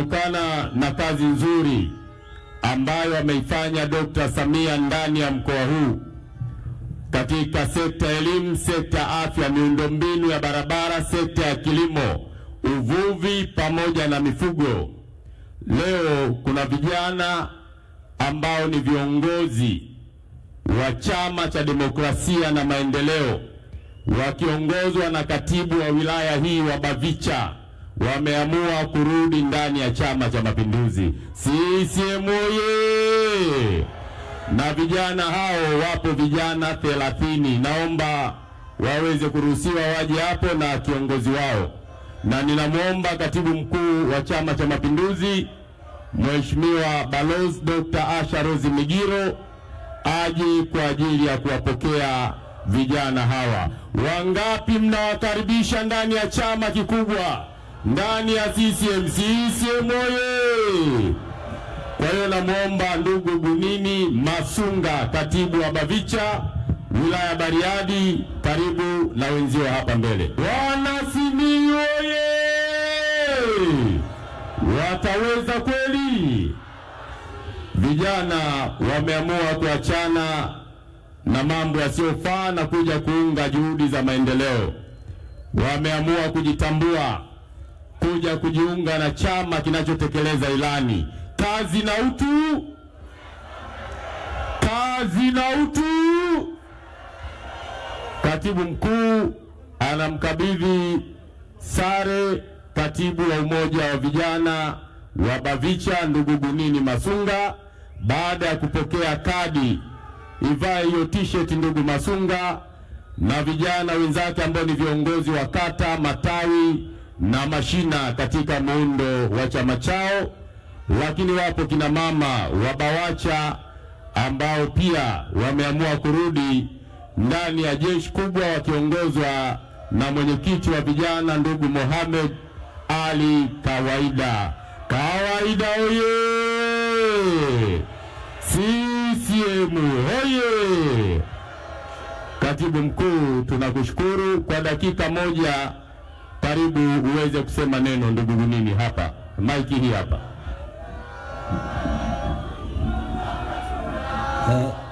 kutokana na kazi nzuri ambayo ameifanya Dr. Samia ndani ya mkoa huu katika sekta ya elimu, sekta ya afya, miundombinu ya barabara, sekta ya kilimo, uvuvi pamoja na mifugo. Leo kuna vijana ambao ni viongozi wa Chama cha Demokrasia na Maendeleo wakiongozwa na katibu wa wilaya hii wa Bavicha wameamua kurudi ndani ya Chama cha Mapinduzi. CCM oye! Na vijana hao wapo vijana 30. Naomba waweze kuruhusiwa waje hapo na kiongozi wao. Na ninamuomba katibu mkuu wa Chama cha Mapinduzi Mheshimiwa Balozi Dr. Asha Rose Migiro aje kwa ajili ya kuwapokea vijana hawa. Wangapi mnawakaribisha ndani ya chama kikubwa, ndani ya CCM? CCM oye! Kwa hiyo namuomba ndugu Gunini Masunga, katibu wa Bavicha wilaya Bariadi, karibu na wenzio hapa mbele. Wana Simiyu oye! Wataweza kweli? Vijana wameamua kuachana na mambo yasiyofaa na kuja kuunga juhudi za maendeleo. Wameamua kujitambua, kuja kujiunga na chama kinachotekeleza ilani kazi na utu, kazi na utu. Katibu mkuu anamkabidhi sare katibu wa umoja wa vijana wa Bavicha ndugu Gunini Masunga. Baada ya kupokea kadi, ivae hiyo t-shirt ndugu Masunga na vijana wenzake ambao ni viongozi wa kata, matawi na mashina katika muundo wa chama chao. Lakini wapo kina mama wa Bawacha ambao pia wameamua kurudi ndani ya jeshi kubwa wakiongozwa na mwenyekiti wa vijana ndugu Mohamed Ali Kawaida. Kawaida oye! CCM oye! Katibu mkuu, tunakushukuru. Kwa dakika moja karibu uweze kusema neno ndugu Gunini hapa. Maiki hii hapa.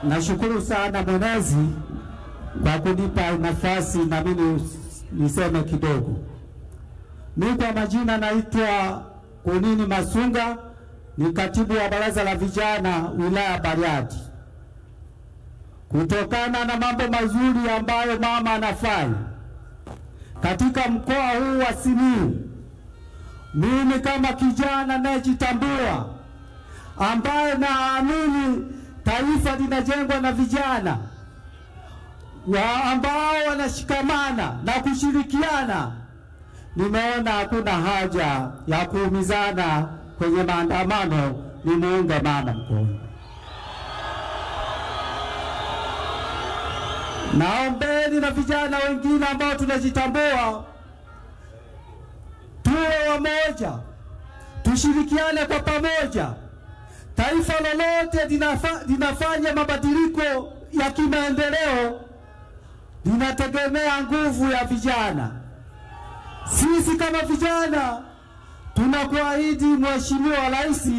Nashukuru sana Mwenyezi kwa kunipa nafasi na mimi niseme kidogo. Mimi kwa majina naitwa Gunini Masunga, ni katibu wa baraza la vijana wilaya Bariadi. Kutokana na mambo mazuri ambayo mama anafanya katika mkoa huu wa Simiyu, mimi kama kijana najitambua ambaye naamini taifa linajengwa na vijana ambao wanashikamana na kushirikiana, nimeona hakuna haja ya kuumizana kwenye maandamano, nimuunga mama mkono. Naombeni na vijana wengine ambao tunajitambua tuwe wamoja, tushirikiane kwa pamoja. Taifa lolote linafanya mabadiliko ya kimaendeleo linategemea nguvu ya vijana. Sisi kama vijana tunakuahidi Mheshimiwa Rais,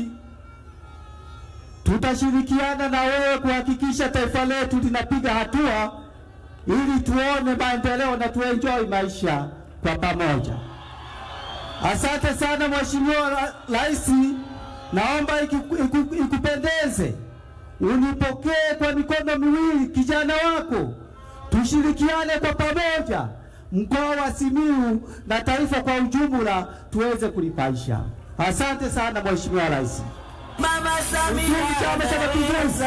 tutashirikiana na wewe kuhakikisha taifa letu linapiga hatua ili tuone maendeleo na tuenjoy maisha kwa pamoja. Asante sana Mheshimiwa Rais, naomba ikupendeze unipokee kwa mikono miwili kijana wako, tushirikiane kwa pamoja mkoa wa Simiyu na taifa kwa ujumla tuweze kulipaisha. Asante sana Mheshimiwa Rais. Mama Samia, Chama cha Mapinduzi.